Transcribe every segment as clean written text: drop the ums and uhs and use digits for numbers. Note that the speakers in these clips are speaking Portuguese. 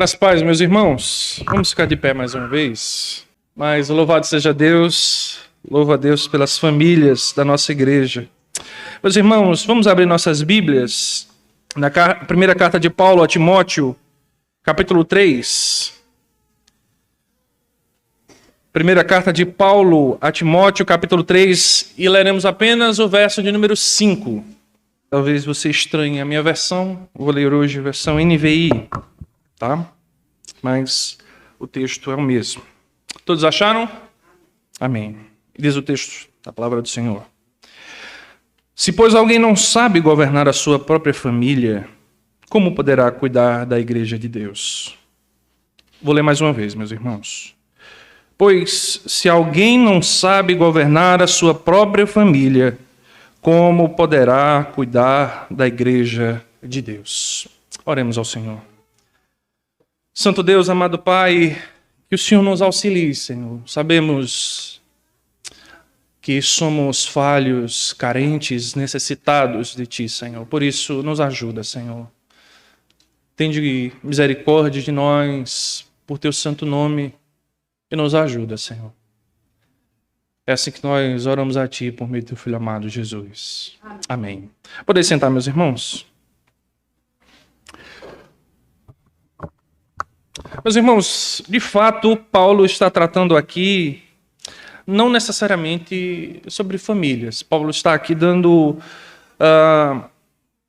Graças a paz, meus irmãos. Vamos ficar de pé mais uma vez. Mas louvado seja Deus, louvo a Deus pelas famílias da nossa igreja. Meus irmãos, vamos abrir nossas Bíblias na primeira carta de Paulo a Timóteo, capítulo 3. Primeira carta de Paulo a Timóteo, capítulo 3, e leremos apenas o verso de número 5. Talvez você estranhe a minha versão, vou ler hoje a versão NVI, tá? Mas o texto é o mesmo. Todos acharam? Amém. Diz o texto da palavra do Senhor. Se, pois, alguém não sabe governar a sua própria família, como poderá cuidar da igreja de Deus? Vou ler mais uma vez, meus irmãos. Pois, se alguém não sabe governar a sua própria família, como poderá cuidar da igreja de Deus? Oremos ao Senhor. Santo Deus, amado Pai, que o Senhor nos auxilie, Senhor. Sabemos que somos falhos, carentes, necessitados de Ti, Senhor. Por isso, nos ajuda, Senhor. Tende misericórdia de nós, por Teu santo nome, e nos ajuda, Senhor. É assim que nós oramos a Ti, por meio do Teu Filho amado, Jesus. Amém. Podem sentar, meus irmãos? Meus irmãos, de fato, Paulo está tratando aqui não necessariamente sobre famílias. Paulo está aqui dando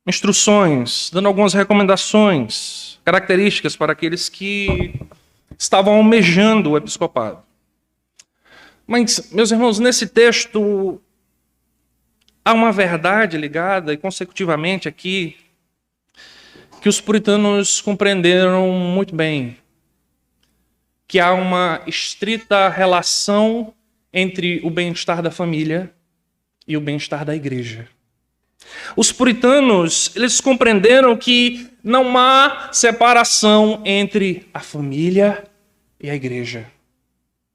instruções, dando algumas recomendações, características para aqueles que estavam almejando o episcopado. Mas, meus irmãos, nesse texto há uma verdade ligada, e consecutivamente aqui, que os puritanos compreenderam muito bem, que há uma estrita relação entre o bem-estar da família e o bem-estar da igreja. Os puritanos, eles compreenderam que não há separação entre a família e a igreja.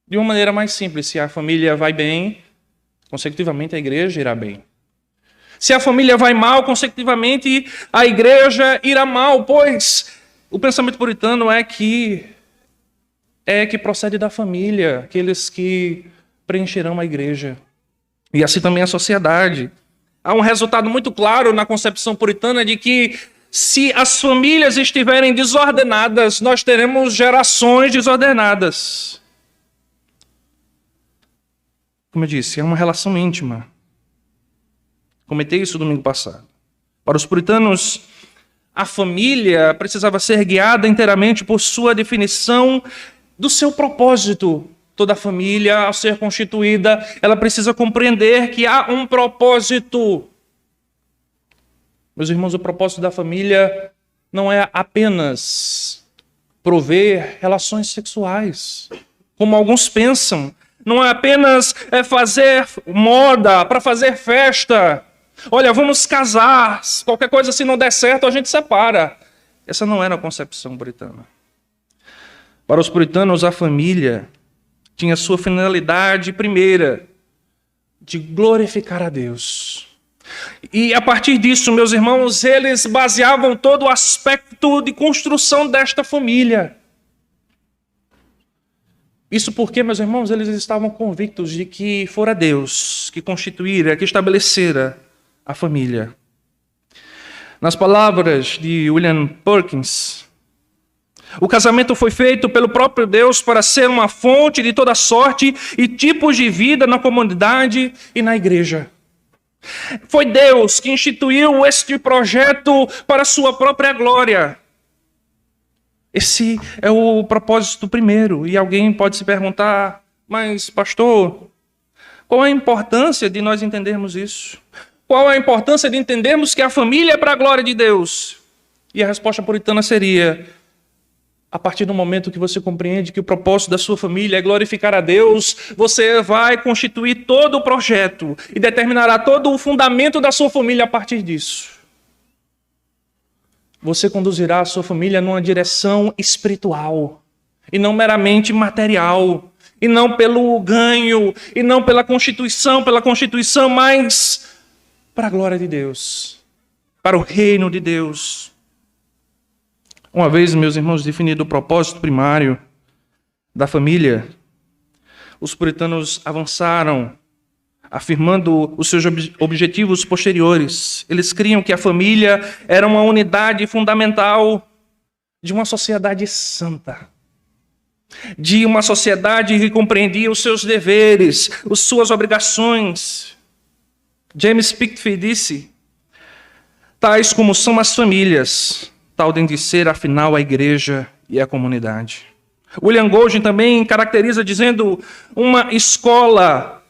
De uma maneira mais simples, se a família vai bem, consecutivamente a igreja irá bem. Se a família vai mal, consecutivamente a igreja irá mal, pois o pensamento puritano é que procede da família, aqueles que preencherão a igreja. E assim também a sociedade. Há um resultado muito claro na concepção puritana de que se as famílias estiverem desordenadas, nós teremos gerações desordenadas. Como eu disse, é uma relação íntima. Comentei isso domingo passado. Para os puritanos, a família precisava ser guiada inteiramente por sua definição do seu propósito. Toda família, ao ser constituída, ela precisa compreender que há um propósito. Meus irmãos, o propósito da família não é apenas prover relações sexuais, como alguns pensam. Não é apenas fazer moda, para fazer festa. Olha, vamos casar, qualquer coisa se não der certo a gente separa. Essa não era a concepção puritana. Para os puritanos, a família tinha sua finalidade primeira, de glorificar a Deus. E a partir disso, meus irmãos, eles baseavam todo o aspecto de construção desta família. Isso porque, meus irmãos, eles estavam convictos de que fora Deus que constituíra, que estabelecera a família. Nas palavras de William Perkins, o casamento foi feito pelo próprio Deus para ser uma fonte de toda sorte e tipos de vida na comunidade e na igreja. Foi Deus que instituiu este projeto para a sua própria glória. Esse é o propósito primeiro. E alguém pode se perguntar, mas pastor, qual a importância de nós entendermos isso? Qual a importância de entendermos que a família é para a glória de Deus? E a resposta puritana seria: a partir do momento que você compreende que o propósito da sua família é glorificar a Deus, você vai constituir todo o projeto e determinará todo o fundamento da sua família a partir disso. Você conduzirá a sua família numa direção espiritual e não meramente material, e não pelo ganho, e não pela constituição, mas para a glória de Deus, para o reino de Deus. Uma vez, meus irmãos, definido o propósito primário da família, os puritanos avançaram, afirmando os seus objetivos posteriores. Eles criam que a família era uma unidade fundamental de uma sociedade santa, de uma sociedade que compreendia os seus deveres, as suas obrigações. James Pickford disse: tais como são as famílias, tal tem de ser, afinal, a igreja e a comunidade. William Golding também caracteriza dizendo uma escola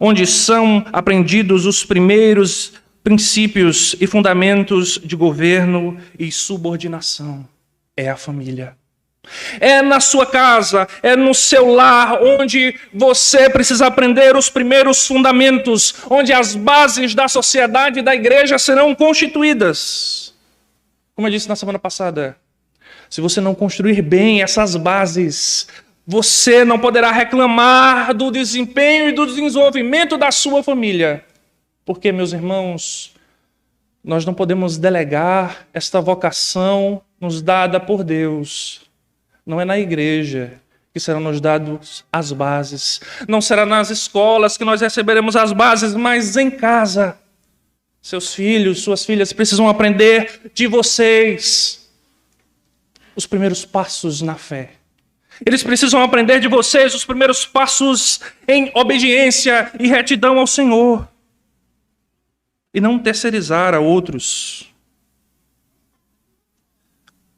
onde são aprendidos os primeiros princípios e fundamentos de governo e subordinação. É a família. É na sua casa, é no seu lar, onde você precisa aprender os primeiros fundamentos, onde as bases da sociedade e da igreja serão constituídas. Como eu disse na semana passada, se você não construir bem essas bases, você não poderá reclamar do desempenho e do desenvolvimento da sua família. Porque, meus irmãos, nós não podemos delegar esta vocação nos dada por Deus. Não é na igreja que serão nos dadas as bases. Não será nas escolas que nós receberemos as bases, mas em casa. Seus filhos, suas filhas precisam aprender de vocês os primeiros passos na fé. Eles precisam aprender de vocês os primeiros passos em obediência e retidão ao Senhor. E não terceirizar a outros.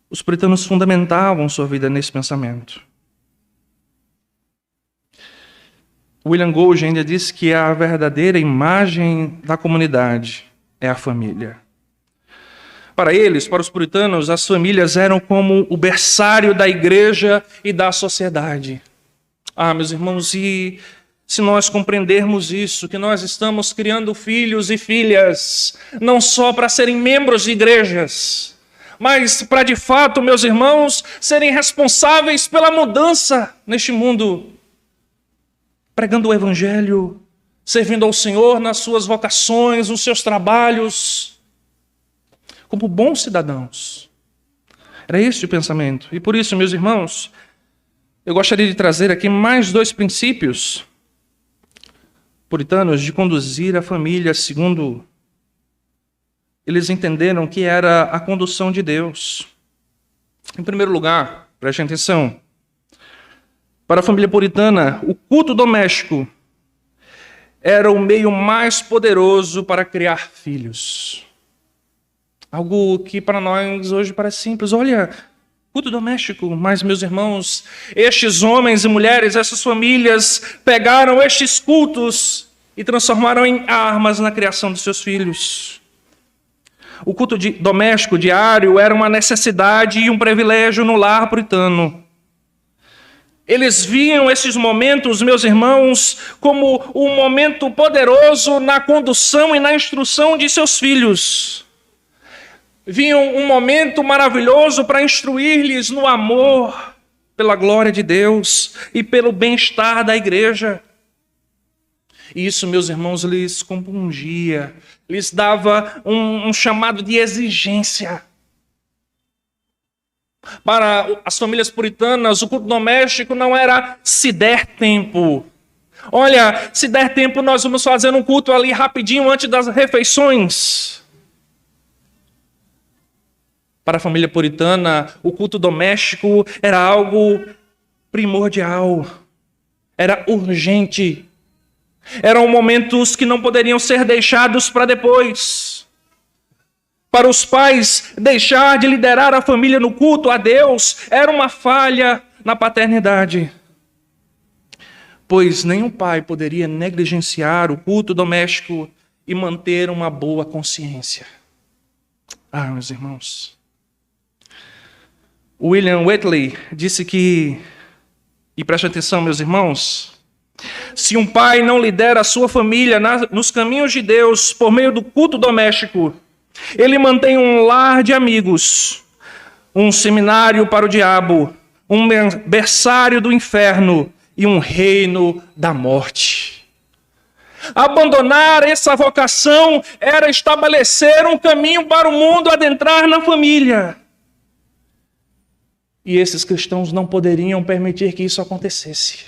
Os puritanos fundamentavam sua vida nesse pensamento. William Golding ainda diz que a verdadeira imagem da comunidade é a família. Para eles, para os puritanos, as famílias eram como o berçário da igreja e da sociedade. Meus irmãos, e se nós compreendermos isso, que nós estamos criando filhos e filhas, não só para serem membros de igrejas, mas para, de fato, meus irmãos, serem responsáveis pela mudança neste mundo, pregando o evangelho, servindo ao Senhor nas suas vocações, nos seus trabalhos, como bons cidadãos. Era esse o pensamento. E por isso, meus irmãos, eu gostaria de trazer aqui mais 2 princípios puritanos de conduzir a família segundo eles entenderam que era a condução de Deus. Em primeiro lugar, prestem atenção, para a família puritana, o culto doméstico era o meio mais poderoso para criar filhos. Algo que para nós hoje parece simples. Olha, culto doméstico. Mas, meus irmãos, estes homens e mulheres, essas famílias, pegaram estes cultos e transformaram em armas na criação dos seus filhos. O culto doméstico diário era uma necessidade e um privilégio no lar puritano. Eles viam esses momentos, meus irmãos, como um momento poderoso na condução e na instrução de seus filhos. Viam um momento maravilhoso para instruir-lhes no amor, pela glória de Deus e pelo bem-estar da igreja. E isso, meus irmãos, lhes compungia, lhes dava um chamado de exigência. Para as famílias puritanas, o culto doméstico não era se der tempo. Olha, se der tempo, nós vamos fazer um culto ali rapidinho antes das refeições. Para a família puritana, o culto doméstico era algo primordial, era urgente. Eram momentos que não poderiam ser deixados para depois. Para os pais, deixar de liderar a família no culto a Deus era uma falha na paternidade. Pois nenhum pai poderia negligenciar o culto doméstico e manter uma boa consciência. Meus irmãos. William Whitley disse que, e preste atenção, meus irmãos, se um pai não lidera a sua família nos caminhos de Deus por meio do culto doméstico, ele mantém um lar de amigos, um seminário para o diabo, um berçário do inferno e um reino da morte. Abandonar essa vocação era estabelecer um caminho para o mundo adentrar na família. E esses cristãos não poderiam permitir que isso acontecesse.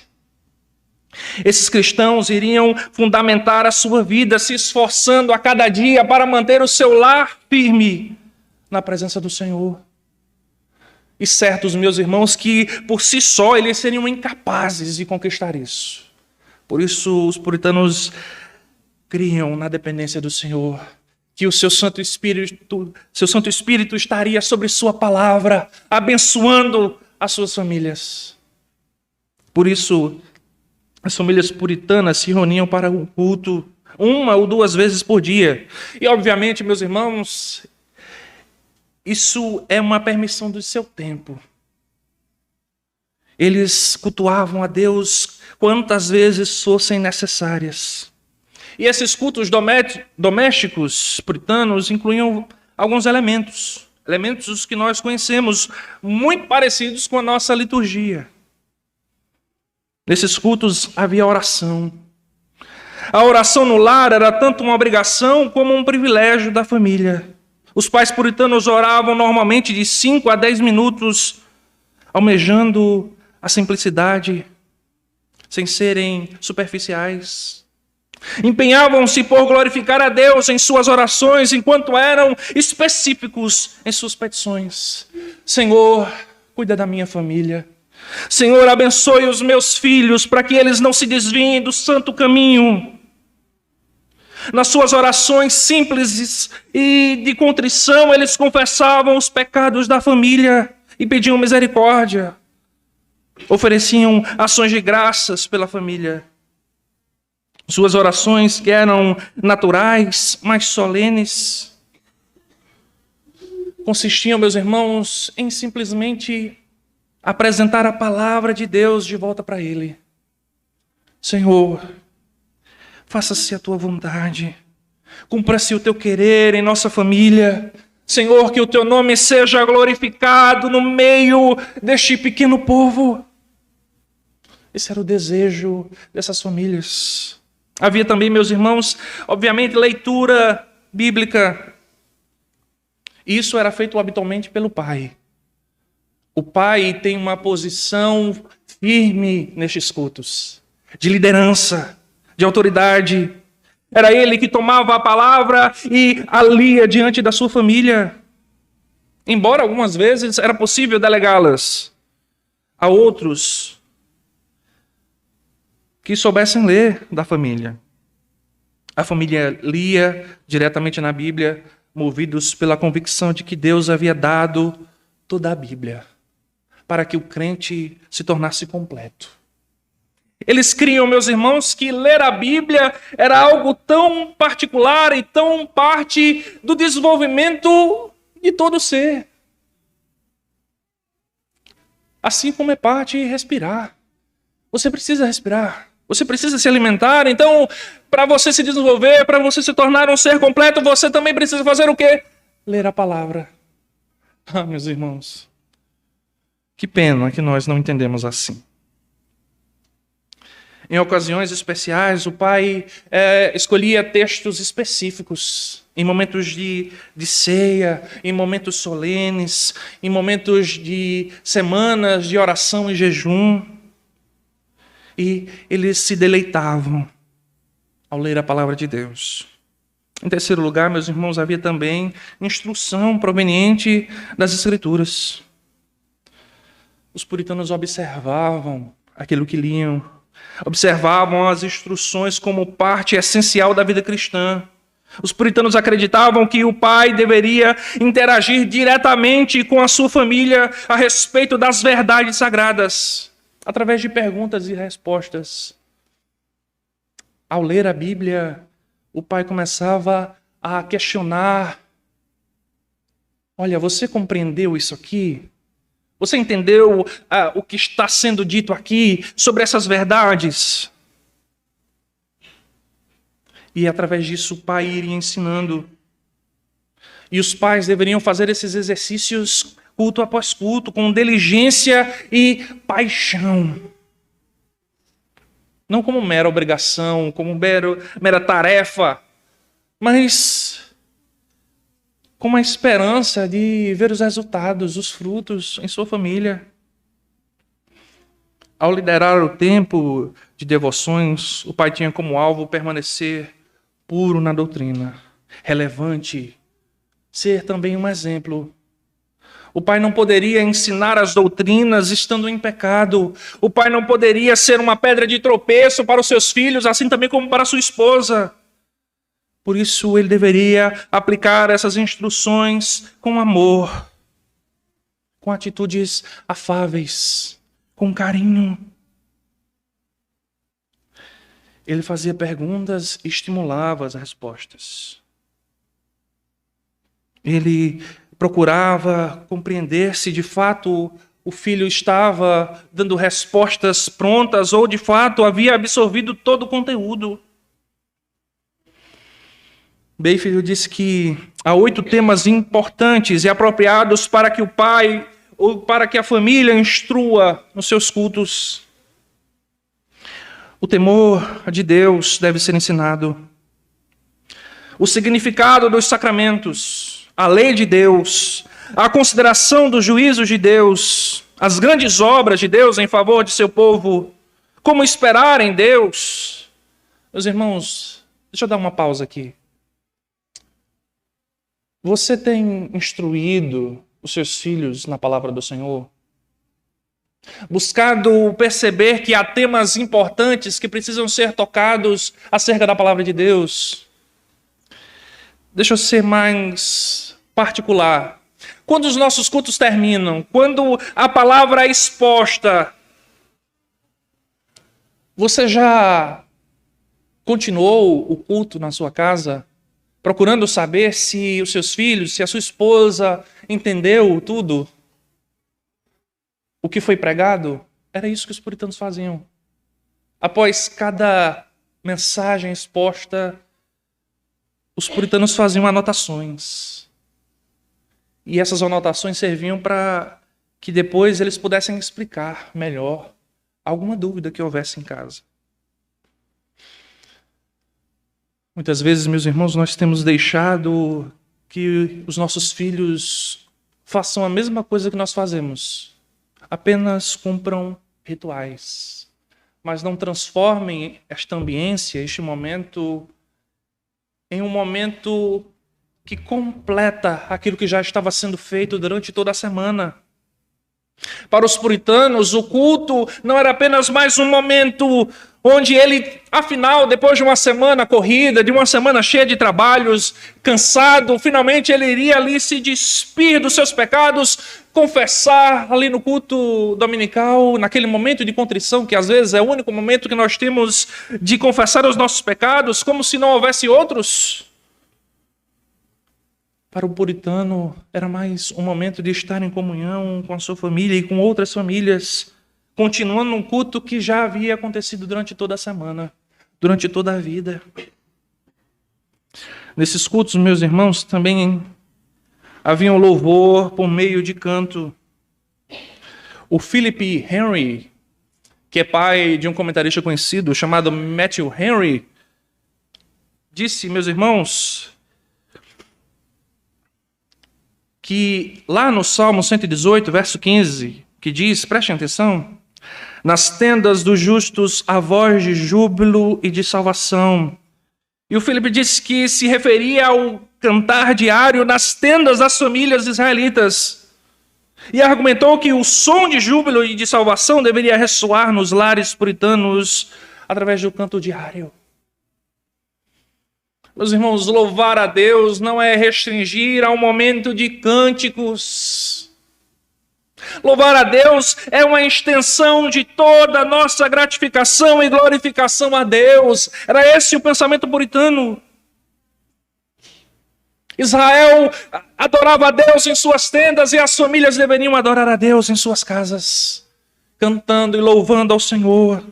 Esses cristãos iriam fundamentar a sua vida, se esforçando a cada dia para manter o seu lar firme na presença do Senhor. E certos, meus irmãos, que por si só eles seriam incapazes de conquistar isso. Por isso os puritanos criam na dependência do Senhor, que o seu Santo Espírito estaria sobre sua palavra, abençoando as suas famílias. Por isso, as famílias puritanas se reuniam para o culto 1 ou 2 vezes por dia. E, obviamente, meus irmãos, isso é uma permissão do seu tempo. Eles cultuavam a Deus quantas vezes fossem necessárias. E esses cultos domésticos puritanos incluíam alguns elementos que nós conhecemos, muito parecidos com a nossa liturgia. Nesses cultos havia oração. A oração no lar era tanto uma obrigação como um privilégio da família. Os pais puritanos oravam normalmente de 5 a 10 minutos, almejando a simplicidade, sem serem superficiais. Empenhavam-se por glorificar a Deus em suas orações, enquanto eram específicos em suas petições. Senhor, cuida da minha família. Senhor, abençoe os meus filhos para que eles não se desviem do santo caminho. Nas suas orações simples e de contrição, eles confessavam os pecados da família e pediam misericórdia. Ofereciam ações de graças pela família. Suas orações, que eram naturais, mas solenes, consistiam, meus irmãos, em simplesmente apresentar a palavra de Deus de volta para Ele. Senhor, faça-se a tua vontade, cumpra-se o teu querer em nossa família. Senhor, que o teu nome seja glorificado no meio deste pequeno povo. Esse era o desejo dessas famílias. Havia também, meus irmãos, obviamente, leitura bíblica. Isso era feito habitualmente pelo pai. O pai tem uma posição firme nestes cultos, de liderança, de autoridade. Era ele que tomava a palavra e a lia diante da sua família. Embora algumas vezes era possível delegá-las a outros que soubessem ler da família. A família lia diretamente na Bíblia, movidos pela convicção de que Deus havia dado toda a Bíblia para que o crente se tornasse completo. Eles criam, meus irmãos, que ler a Bíblia era algo tão particular e tão parte do desenvolvimento de todo ser. Assim como é parte respirar. Você precisa respirar. Você precisa se alimentar. Então, para você se desenvolver, para você se tornar um ser completo, você também precisa fazer o quê? Ler a palavra. Ah, meus irmãos, que pena que nós não entendemos assim. Em ocasiões especiais, o pai escolhia textos específicos, em momentos de ceia, em momentos solenes, em momentos de semanas de oração e jejum. E eles se deleitavam ao ler a palavra de Deus. Em terceiro lugar, meus irmãos, havia também instrução proveniente das Escrituras. Os puritanos observavam aquilo que liam, observavam as instruções como parte essencial da vida cristã. Os puritanos acreditavam que o pai deveria interagir diretamente com a sua família a respeito das verdades sagradas, através de perguntas e respostas. Ao ler a Bíblia, o pai começava a questionar: olha, você compreendeu isso aqui? Você entendeu o que está sendo dito aqui sobre essas verdades? E através disso o pai iria ensinando. E os pais deveriam fazer esses exercícios culto após culto, com diligência e paixão. Não como mera obrigação, como mera tarefa, mas com uma esperança de ver os resultados, os frutos em sua família. Ao liderar o tempo de devoções, o pai tinha como alvo permanecer puro na doutrina, relevante, ser também um exemplo. O pai não poderia ensinar as doutrinas estando em pecado. O pai não poderia ser uma pedra de tropeço para os seus filhos, assim também como para sua esposa. Por isso, ele deveria aplicar essas instruções com amor, com atitudes afáveis, com carinho. Ele fazia perguntas e estimulava as respostas. Ele procurava compreender se de fato o filho estava dando respostas prontas ou de fato havia absorvido todo o conteúdo. Bayfield disse que há 8 temas importantes e apropriados para que o pai ou para que a família instrua nos seus cultos. O temor de Deus deve ser ensinado. O significado dos sacramentos, a lei de Deus, a consideração dos juízos de Deus, as grandes obras de Deus em favor de seu povo, como esperar em Deus. Meus irmãos, deixa eu dar uma pausa aqui. Você tem instruído os seus filhos na palavra do Senhor? Buscado perceber que há temas importantes que precisam ser tocados acerca da palavra de Deus? Deixa eu ser mais particular. Quando os nossos cultos terminam, quando a palavra é exposta, você já continuou o culto na sua casa? Procurando saber se os seus filhos, se a sua esposa entendeu tudo? O que foi pregado? Era isso que os puritanos faziam. Após cada mensagem exposta, os puritanos faziam anotações. E essas anotações serviam para que depois eles pudessem explicar melhor alguma dúvida que houvesse em casa. Muitas vezes, meus irmãos, nós temos deixado que os nossos filhos façam a mesma coisa que nós fazemos. Apenas cumpram rituais. Mas não transformem esta ambiência, este momento, em um momento que completa aquilo que já estava sendo feito durante toda a semana. Para os puritanos, o culto não era apenas mais um momento onde ele, afinal, depois de uma semana corrida, de uma semana cheia de trabalhos, cansado, finalmente ele iria ali se despir dos seus pecados, confessar ali no culto dominical, naquele momento de contrição, que às vezes é o único momento que nós temos de confessar os nossos pecados, como se não houvesse outros. Para o puritano, era mais um momento de estar em comunhão com a sua família e com outras famílias, continuando um culto que já havia acontecido durante toda a semana, durante toda a vida. Nesses cultos, meus irmãos, também havia um louvor por meio de canto. O Philip Henry, que é pai de um comentarista conhecido chamado Matthew Henry, disse, meus irmãos, que lá no Salmo 118, verso 15, que diz, prestem atenção, nas tendas dos justos há voz de júbilo e de salvação. E o Filipe disse que se referia ao cantar diário nas tendas das famílias israelitas. E argumentou que o som de júbilo e de salvação deveria ressoar nos lares puritanos através do canto diário. Meus irmãos, louvar a Deus não é restringir a um momento de cânticos. Louvar a Deus é uma extensão de toda a nossa gratificação e glorificação a Deus. Era esse o pensamento puritano. Israel adorava a Deus em suas tendas e as famílias deveriam adorar a Deus em suas casas, cantando e louvando ao Senhor.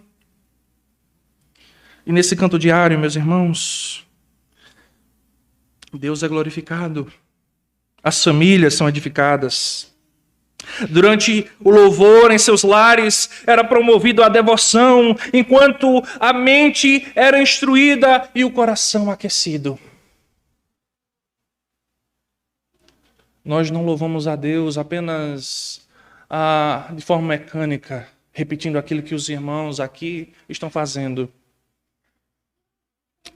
E nesse canto diário, meus irmãos, Deus é glorificado, as famílias são edificadas. Durante o louvor em seus lares era promovido a devoção, enquanto a mente era instruída e o coração aquecido. Nós não louvamos a Deus apenas de forma mecânica, repetindo aquilo que os irmãos aqui estão fazendo.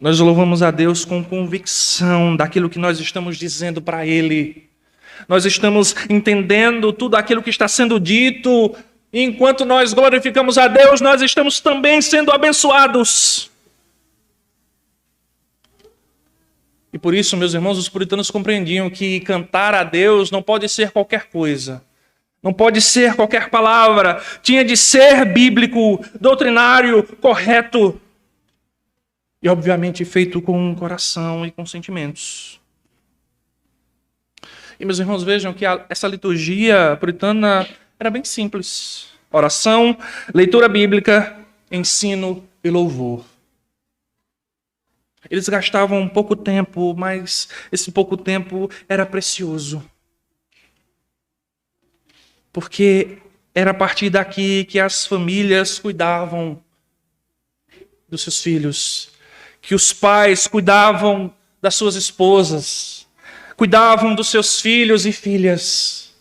Nós louvamos a Deus com convicção daquilo que nós estamos dizendo para Ele. Nós estamos entendendo tudo aquilo que está sendo dito. E enquanto nós glorificamos a Deus, nós estamos também sendo abençoados. E por isso, meus irmãos, os puritanos compreendiam que cantar a Deus não pode ser qualquer coisa. Não pode ser qualquer palavra. Tinha de ser bíblico, doutrinário, correto. E, obviamente, feito com coração e com sentimentos. E, meus irmãos, vejam que essa liturgia puritana era bem simples. Oração, leitura bíblica, ensino e louvor. Eles gastavam pouco tempo, mas esse pouco tempo era precioso. Porque era a partir daqui que as famílias cuidavam dos seus filhos, que os pais cuidavam das suas esposas, cuidavam dos seus filhos e filhas.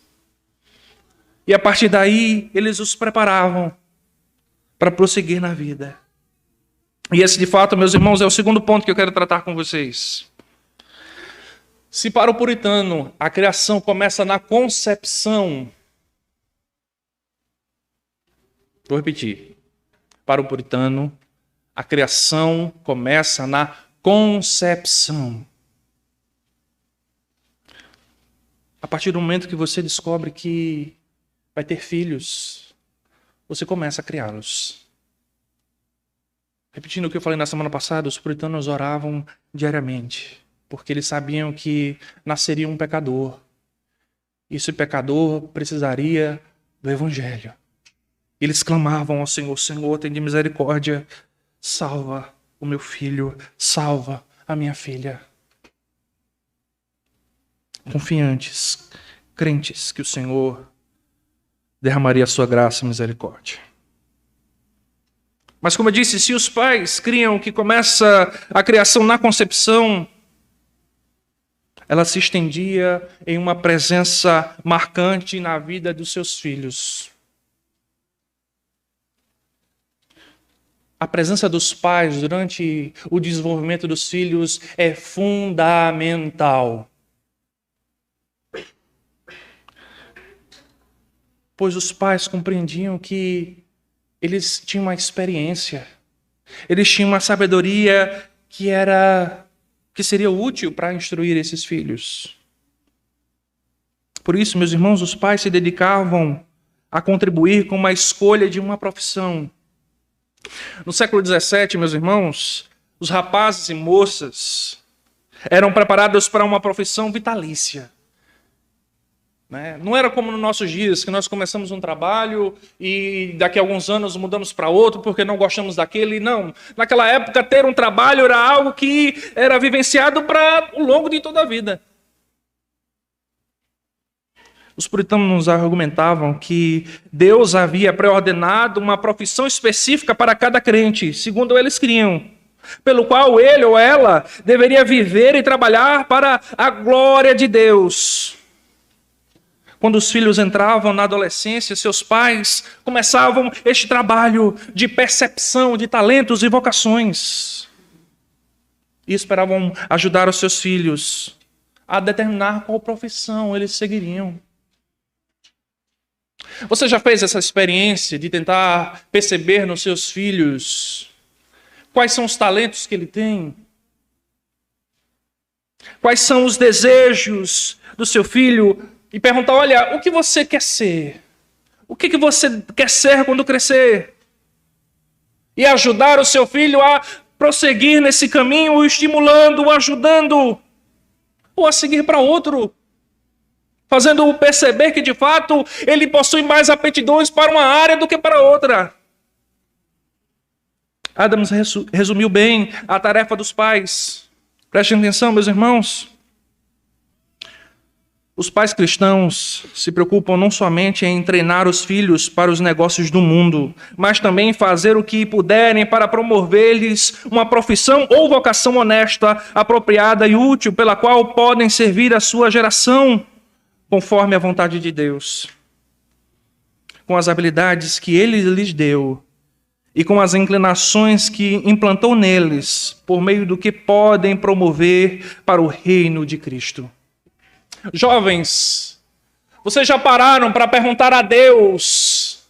E a partir daí, eles os preparavam para prosseguir na vida. E esse, de fato, meus irmãos, é o segundo ponto que eu quero tratar com vocês. Se para o puritano a criação começa na concepção, vou repetir. Para o puritano, a criação começa na concepção. A partir do momento que você descobre que vai ter filhos, você começa a criá-los. Repetindo o que eu falei na semana passada, os puritanos oravam diariamente, porque eles sabiam que nasceria um pecador. E esse pecador precisaria do Evangelho. Eles clamavam ao Senhor: Senhor, tem de misericórdia, salva o meu filho, salva a minha filha. Confiantes, crentes que o Senhor derramaria a sua graça e misericórdia. Mas como eu disse, se os pais criam que começa a criação na concepção, ela se estendia em uma presença marcante na vida dos seus filhos. A presença dos pais durante o desenvolvimento dos filhos é fundamental. Pois os pais compreendiam que eles tinham uma experiência, eles tinham uma sabedoria que seria útil para instruir esses filhos. Por isso, meus irmãos, os pais se dedicavam a contribuir com uma escolha de uma profissão. No século XVII, meus irmãos, os rapazes e moças eram preparados para uma profissão vitalícia. Não era como nos nossos dias, que nós começamos um trabalho e daqui a alguns anos mudamos para outro porque não gostamos daquele. Não, naquela época ter um trabalho era algo que era vivenciado para o longo de toda a vida. Os puritanos argumentavam que Deus havia pré-ordenado uma profissão específica para cada crente, segundo eles criam, pelo qual ele ou ela deveria viver e trabalhar para a glória de Deus. Quando os filhos entravam na adolescência, seus pais começavam este trabalho de percepção de talentos e vocações. E esperavam ajudar os seus filhos a determinar qual profissão eles seguiriam. Você já fez essa experiência de tentar perceber nos seus filhos quais são os talentos que ele tem? Quais são os desejos do seu filho? E perguntar: olha, o que você quer ser? O que você quer ser quando crescer? E ajudar o seu filho a prosseguir nesse caminho, o estimulando, o ajudando, ou a seguir para outro, fazendo-o perceber que de fato ele possui mais aptidões para uma área do que para outra. Adams resumiu bem a tarefa dos pais. Prestem atenção, meus irmãos. Os pais cristãos se preocupam não somente em treinar os filhos para os negócios do mundo, mas também em fazer o que puderem para promover-lhes uma profissão ou vocação honesta, apropriada e útil, pela qual podem servir a sua geração. conforme a vontade de Deus, com as habilidades que Ele lhes deu e com as inclinações que implantou neles, por meio do que podem promover para o reino de Cristo. Jovens, vocês já pararam para perguntar a Deus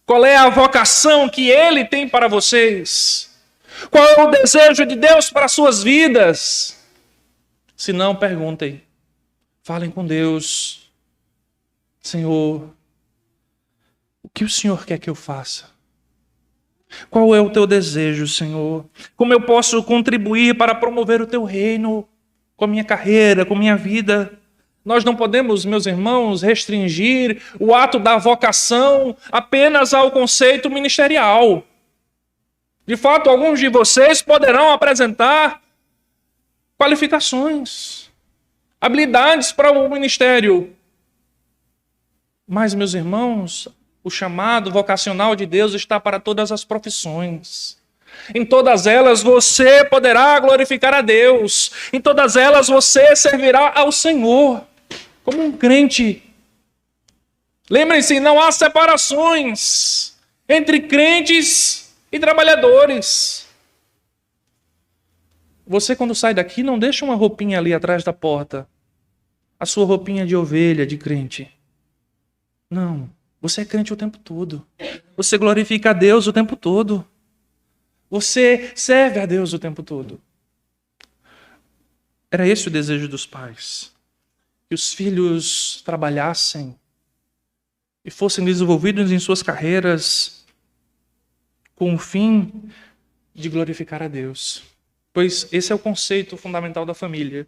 qual é a vocação que Ele tem para vocês? Qual é o desejo de Deus para as suas vidas? Se não, perguntem. Falem com Deus. Senhor, o que o Senhor quer que eu faça? Qual é o teu desejo, Senhor? Como eu posso contribuir para promover o teu reino com a minha carreira, com a minha vida? Nós não podemos, meus irmãos, restringir o ato da vocação apenas ao conceito ministerial. De fato, alguns de vocês poderão apresentar qualificações, habilidades para o ministério. Mas, meus irmãos, o chamado vocacional de Deus está para todas as profissões. Em todas elas você poderá glorificar a Deus. Em todas elas você servirá ao Senhor como um crente. Lembrem-se, não há separações entre crentes e trabalhadores. Você, quando sai daqui, não deixa uma roupinha ali atrás da porta. A sua roupinha de ovelha, de crente. Não. Você é crente o tempo todo. Você glorifica a Deus o tempo todo. Você serve a Deus o tempo todo. Era esse o desejo dos pais. Que os filhos trabalhassem e fossem desenvolvidos em suas carreiras com o fim de glorificar a Deus. Pois esse é o conceito fundamental da família.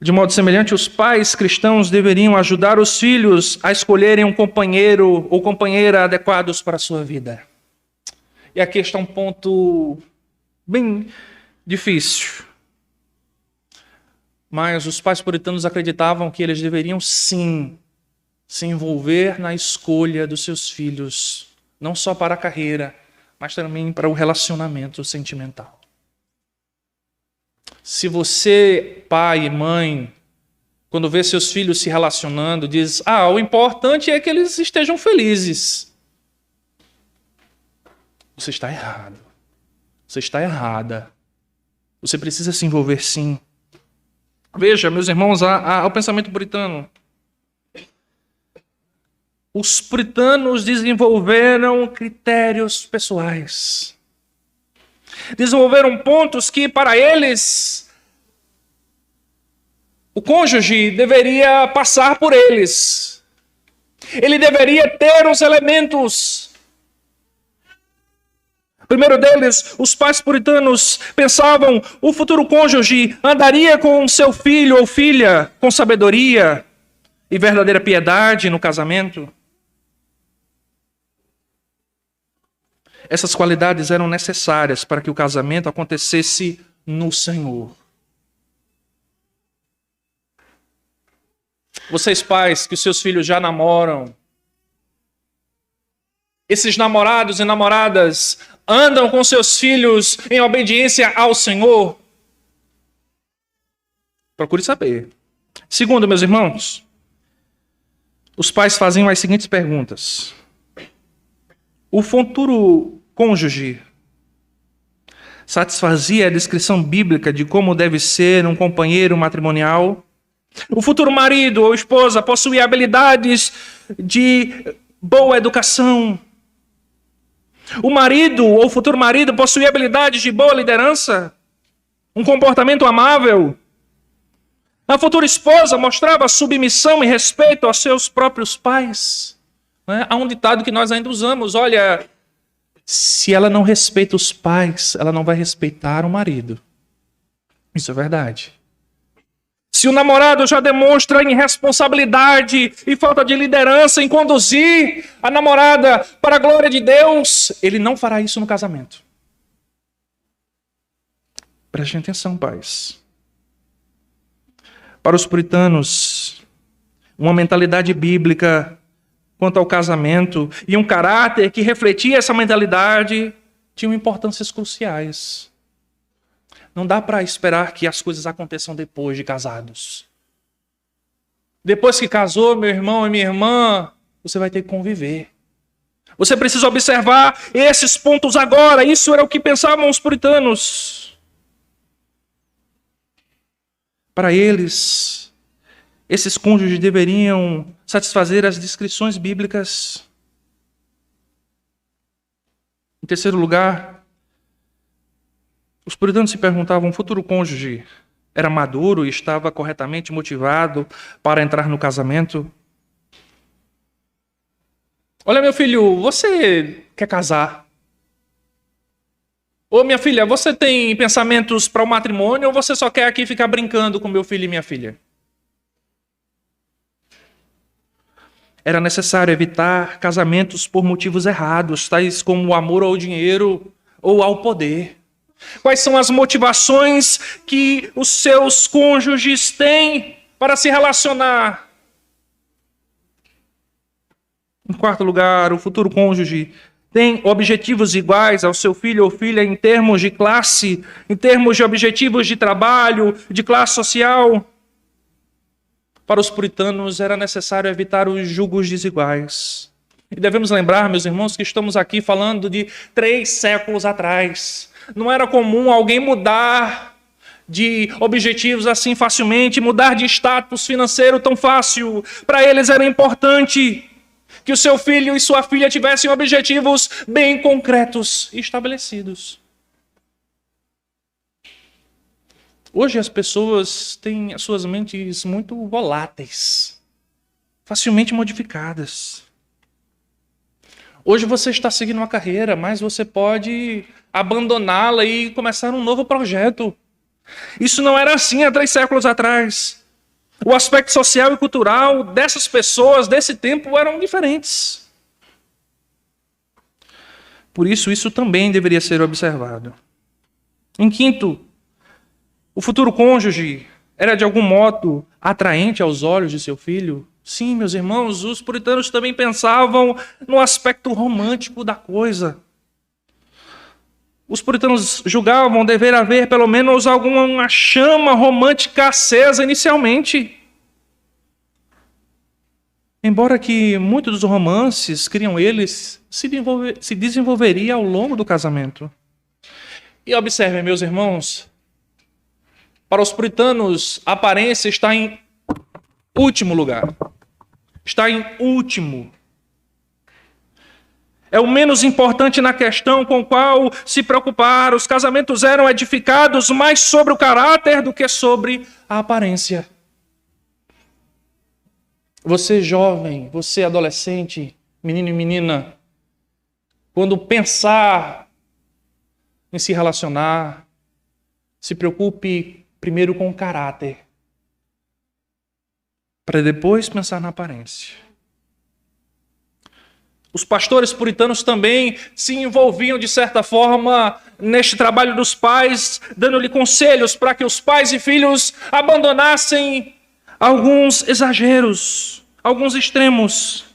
De modo semelhante, os pais cristãos deveriam ajudar os filhos a escolherem um companheiro ou companheira adequados para a sua vida. E aqui está um ponto bem difícil. Mas os pais puritanos acreditavam que eles deveriam sim se envolver na escolha dos seus filhos, não só para a carreira, mas também para o relacionamento sentimental. Se você, pai e mãe, quando vê seus filhos se relacionando, diz: o importante é que eles estejam felizes. Você está errado. Você está errada. Você precisa se envolver sim. Veja, meus irmãos, ao pensamento puritano. Os puritanos desenvolveram critérios pessoais. Desenvolveram pontos que, para eles, o cônjuge deveria passar por eles. Ele deveria ter os elementos. Primeiro deles, os pais puritanos pensavam: o futuro cônjuge andaria com seu filho ou filha com sabedoria e verdadeira piedade no casamento. Essas qualidades eram necessárias para que o casamento acontecesse no Senhor. Vocês pais que os seus filhos já namoram, esses namorados e namoradas andam com seus filhos em obediência ao Senhor? Procure saber. Segundo, meus irmãos, os pais faziam as seguintes perguntas. O futuro cônjuge satisfazia a descrição bíblica de como deve ser um companheiro matrimonial? O futuro marido ou esposa possuía habilidades de boa educação? O marido ou futuro marido possuía habilidades de boa liderança? Um comportamento amável? A futura esposa mostrava submissão e respeito aos seus próprios pais? Há um ditado que nós ainda usamos: olha, se ela não respeita os pais, ela não vai respeitar o marido. Isso é verdade. Se o namorado já demonstra irresponsabilidade e falta de liderança em conduzir a namorada para a glória de Deus, ele não fará isso no casamento. Prestem atenção, pais. Para os puritanos, uma mentalidade bíblica quanto ao casamento e um caráter que refletia essa mentalidade tinham importâncias cruciais. Não dá para esperar que as coisas aconteçam depois de casados. Depois que casou, meu irmão e minha irmã, você vai ter que conviver. Você precisa observar esses pontos agora. Isso era o que pensavam os puritanos. Para eles, esses cônjuges deveriam satisfazer as descrições bíblicas. Em terceiro lugar, os puritanos se perguntavam: o futuro cônjuge era maduro e estava corretamente motivado para entrar no casamento? Olha, meu filho, você quer casar? Ô, minha filha, você tem pensamentos para o matrimônio ou você só quer aqui ficar brincando com meu filho e minha filha? Era necessário evitar casamentos por motivos errados, tais como o amor ao dinheiro ou ao poder. Quais são as motivações que os seus cônjuges têm para se relacionar? Em quarto lugar, o futuro cônjuge tem objetivos iguais ao seu filho ou filha em termos de classe, em termos de objetivos de trabalho, de classe social. Para os puritanos era necessário evitar os julgos desiguais. E devemos lembrar, meus irmãos, que estamos aqui falando de 3 séculos atrás. Não era comum alguém mudar de objetivos assim facilmente, mudar de status financeiro tão fácil. Para eles era importante que o seu filho e sua filha tivessem objetivos bem concretos e estabelecidos. Hoje as pessoas têm as suas mentes muito voláteis, facilmente modificadas. Hoje você está seguindo uma carreira, mas você pode abandoná-la e começar um novo projeto. Isso não era assim há 3 séculos atrás. O aspecto social e cultural dessas pessoas, desse tempo, eram diferentes. Por isso também deveria ser observado. Em quinto, o futuro cônjuge era de algum modo atraente aos olhos de seu filho? Sim, meus irmãos, os puritanos também pensavam no aspecto romântico da coisa. Os puritanos julgavam dever haver pelo menos alguma chama romântica acesa inicialmente. Embora que muitos dos romances, criam eles, se desenvolveria ao longo do casamento. E observem, meus irmãos, para os puritanos, a aparência está em último lugar. Está em último. É o menos importante na questão com qual se preocupar. Os casamentos eram edificados mais sobre o caráter do que sobre a aparência. Você jovem, você adolescente, menino e menina, quando pensar em se relacionar, se preocupe primeiro com o caráter, para depois pensar na aparência. Os pastores puritanos também se envolviam, de certa forma, neste trabalho dos pais, dando-lhe conselhos para que os pais e filhos abandonassem alguns exageros, alguns extremos.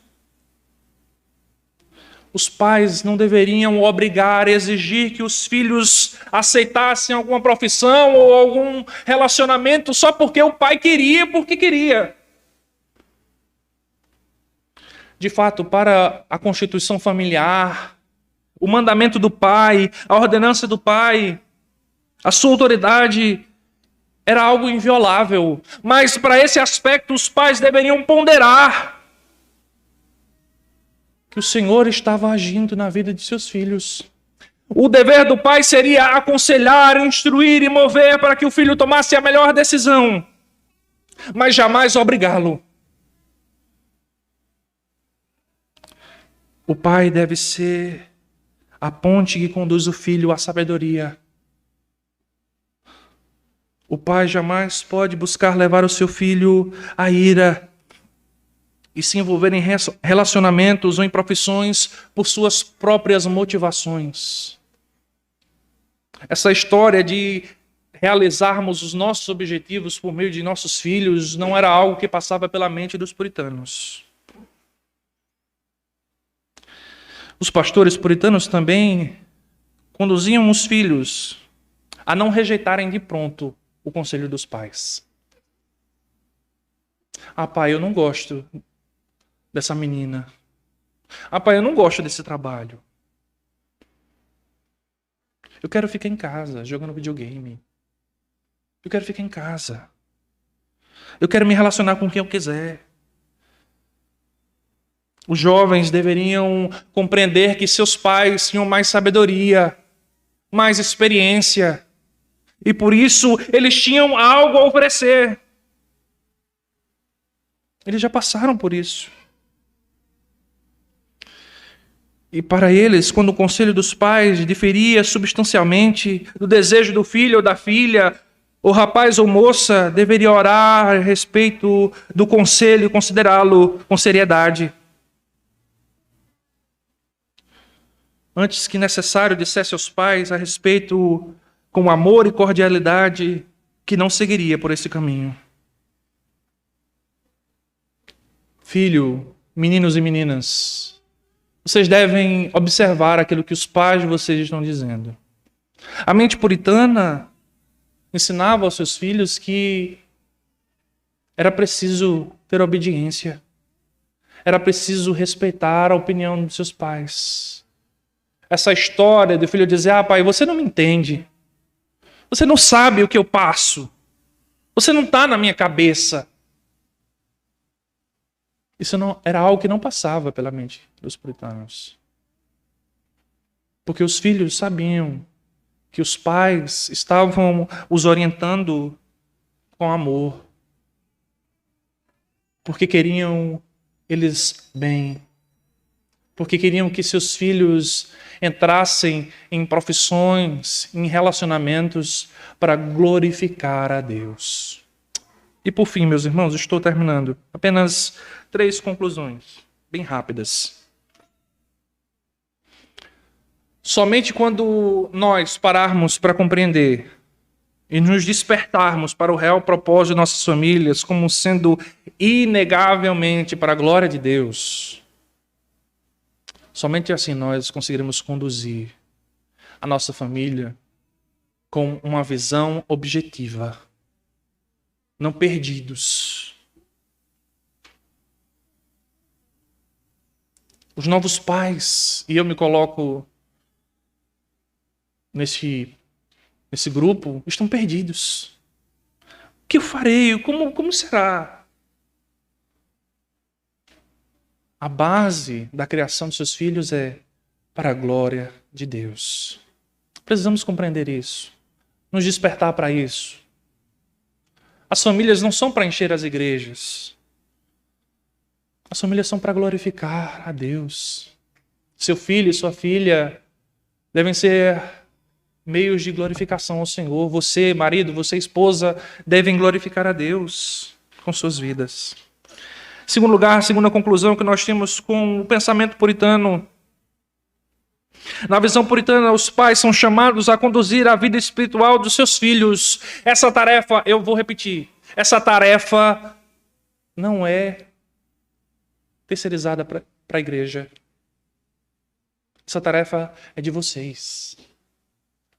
Os pais não deveriam obrigar, exigir que os filhos aceitassem alguma profissão ou algum relacionamento só porque o pai queria, porque queria. De fato, para a constituição familiar, o mandamento do pai, a ordenança do pai, a sua autoridade era algo inviolável. Mas para esse aspecto os pais deveriam ponderar que o Senhor estava agindo na vida de seus filhos. O dever do pai seria aconselhar, instruir e mover para que o filho tomasse a melhor decisão, mas jamais obrigá-lo. O pai deve ser a ponte que conduz o filho à sabedoria. O pai jamais pode buscar levar o seu filho à ira e se envolver em relacionamentos ou em profissões por suas próprias motivações. Essa história de realizarmos os nossos objetivos por meio de nossos filhos não era algo que passava pela mente dos puritanos. Os pastores puritanos também conduziam os filhos a não rejeitarem de pronto o conselho dos pais. Ah, pai, eu não gosto dessa menina. Ah, pai, eu não gosto desse trabalho. Eu quero ficar em casa, jogando videogame. Eu quero ficar em casa. Eu quero me relacionar com quem eu quiser. Os jovens deveriam compreender que seus pais tinham mais sabedoria, mais experiência. E por isso eles tinham algo a oferecer. Eles já passaram por isso. E para eles, quando o conselho dos pais diferia substancialmente do desejo do filho ou da filha, o rapaz ou moça deveria orar a respeito do conselho e considerá-lo com seriedade. Antes que necessário, dissesse aos pais a respeito com amor e cordialidade que não seguiria por esse caminho. Filho, meninos e meninas, vocês devem observar aquilo que os pais de vocês estão dizendo. A mente puritana ensinava aos seus filhos que era preciso ter obediência. Era preciso respeitar a opinião dos seus pais. Essa história do filho dizer, pai, você não me entende. Você não sabe o que eu passo. Você não está na minha cabeça. Isso não era algo que não passava pela mente dos puritanos. Porque os filhos sabiam que os pais estavam os orientando com amor. Porque queriam eles bem. Porque queriam que seus filhos entrassem em profissões, em relacionamentos para glorificar a Deus. E por fim, meus irmãos, estou terminando. Apenas 3 conclusões, bem rápidas. Somente quando nós pararmos para compreender e nos despertarmos para o real propósito de nossas famílias como sendo inegavelmente para a glória de Deus, somente assim nós conseguiremos conduzir a nossa família com uma visão objetiva, não perdidos. Os novos pais, e eu me coloco nesse grupo, estão perdidos. O que eu farei? Como será? A base da criação dos seus filhos é para a glória de Deus. Precisamos compreender isso, nos despertar para isso. As famílias não são para encher as igrejas. As famílias são para glorificar a Deus. Seu filho e sua filha devem ser meios de glorificação ao Senhor. Você, marido, você, esposa, devem glorificar a Deus com suas vidas. Segundo lugar, segunda conclusão que nós temos com o pensamento puritano. Na visão puritana, os pais são chamados a conduzir a vida espiritual dos seus filhos. Essa tarefa, eu vou repetir, essa tarefa não é terceirizada para a igreja. Essa tarefa é de vocês.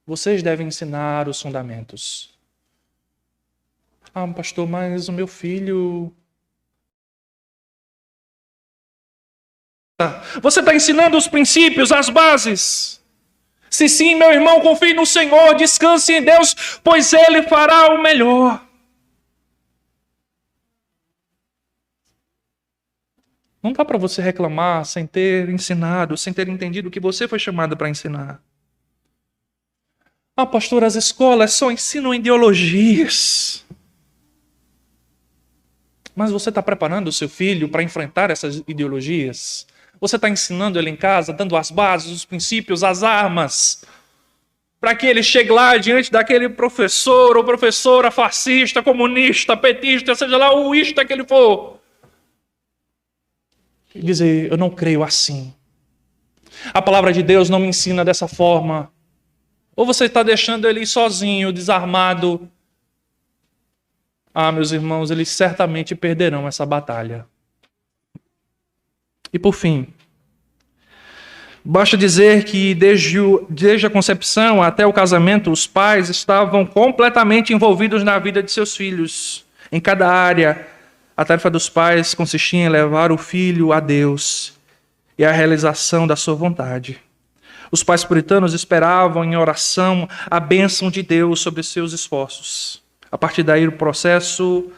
Vocês devem ensinar os fundamentos. Ah, pastor, mas o meu filho... Você está ensinando os princípios, as bases? Se sim, meu irmão, confie no Senhor, descanse em Deus, pois Ele fará o melhor. Não dá para você reclamar sem ter ensinado, sem ter entendido o que você foi chamado para ensinar. Ah, pastor, as escolas só ensinam ideologias. Mas você está preparando o seu filho para enfrentar essas ideologias? Você está ensinando ele em casa, dando as bases, os princípios, as armas, para que ele chegue lá diante daquele professor ou professora fascista, comunista, petista, seja lá o ista que ele for, e dizer, eu não creio assim. A palavra de Deus não me ensina dessa forma. Ou você está deixando ele sozinho, desarmado. Ah, meus irmãos, eles certamente perderão essa batalha. E por fim, Basta dizer que desde a concepção até o casamento, os pais estavam completamente envolvidos na vida de seus filhos. Em cada área, a tarefa dos pais consistia em levar o filho a Deus e a realização da sua vontade. Os pais puritanos esperavam em oração a bênção de Deus sobre seus esforços. A partir daí, o processo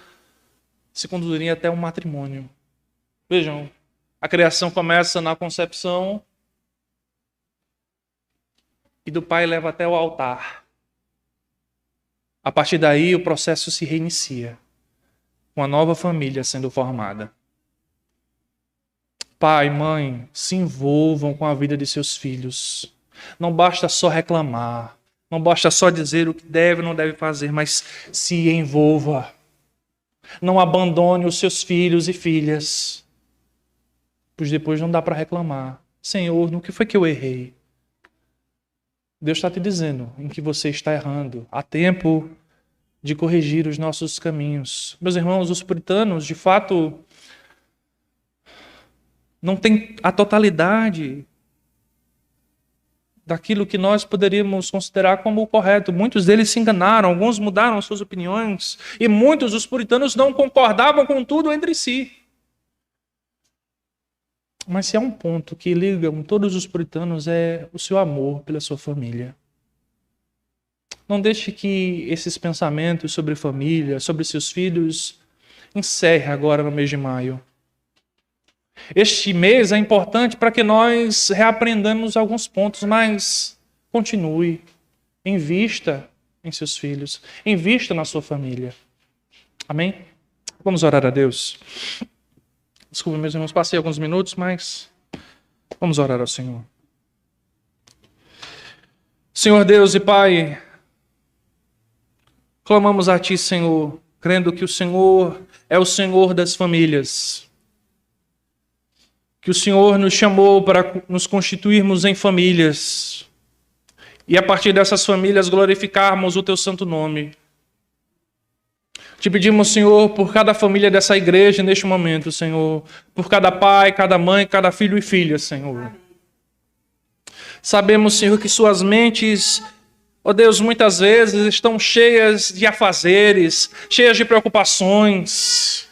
se conduziria até um matrimônio. Vejam, a criação começa na concepção e do pai leva até o altar. A partir daí, o processo se reinicia, com a nova família sendo formada. Pai, mãe, se envolvam com a vida de seus filhos. Não basta só reclamar, não basta só dizer o que deve ou não deve fazer, mas se envolva. Não abandone os seus filhos e filhas, pois depois não dá para reclamar. Senhor, no que foi que eu errei? Deus está te dizendo em que você está errando. Há tempo de corrigir os nossos caminhos. Meus irmãos, os puritanos, de fato, não têm a totalidade daquilo que nós poderíamos considerar como o correto. Muitos deles se enganaram, alguns mudaram suas opiniões, e muitos dos puritanos não concordavam com tudo entre si. Mas se há um ponto que liga todos os puritanos é o seu amor pela sua família. Não deixe que esses pensamentos sobre família, sobre seus filhos, encerre agora no mês de maio. Este mês é importante para que nós reaprendamos alguns pontos, mas continue, invista em seus filhos, invista na sua família. Amém? Vamos orar a Deus. Desculpa, meus irmãos, passei alguns minutos, mas vamos orar ao Senhor. Senhor Deus e Pai, clamamos a Ti, Senhor, crendo que o Senhor é o Senhor das famílias, que o Senhor nos chamou para nos constituirmos em famílias e a partir dessas famílias glorificarmos o Teu santo nome. Te pedimos, Senhor, por cada família dessa igreja neste momento, Senhor, por cada pai, cada mãe, cada filho e filha, Senhor. Sabemos, Senhor, que suas mentes, ó Deus, muitas vezes estão cheias de afazeres, cheias de preocupações.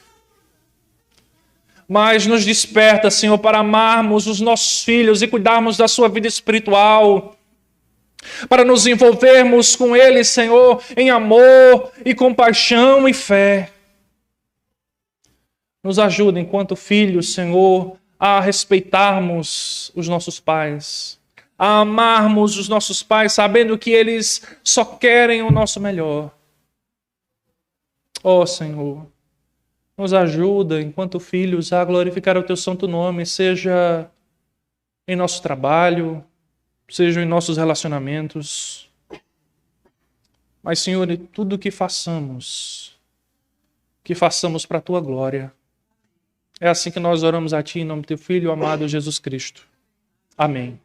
Mas nos desperta, Senhor, para amarmos os nossos filhos e cuidarmos da sua vida espiritual, para nos envolvermos com eles, Senhor, em amor e compaixão e fé. Nos ajuda, enquanto filhos, Senhor, a respeitarmos os nossos pais, a amarmos os nossos pais, sabendo que eles só querem o nosso melhor. Ó Senhor, nos ajuda, enquanto filhos, a glorificar o Teu santo nome, seja em nosso trabalho, seja em nossos relacionamentos. Mas, Senhor, em tudo que façamos para a Tua glória. É assim que nós oramos a Ti, em nome do Teu Filho amado Jesus Cristo. Amém.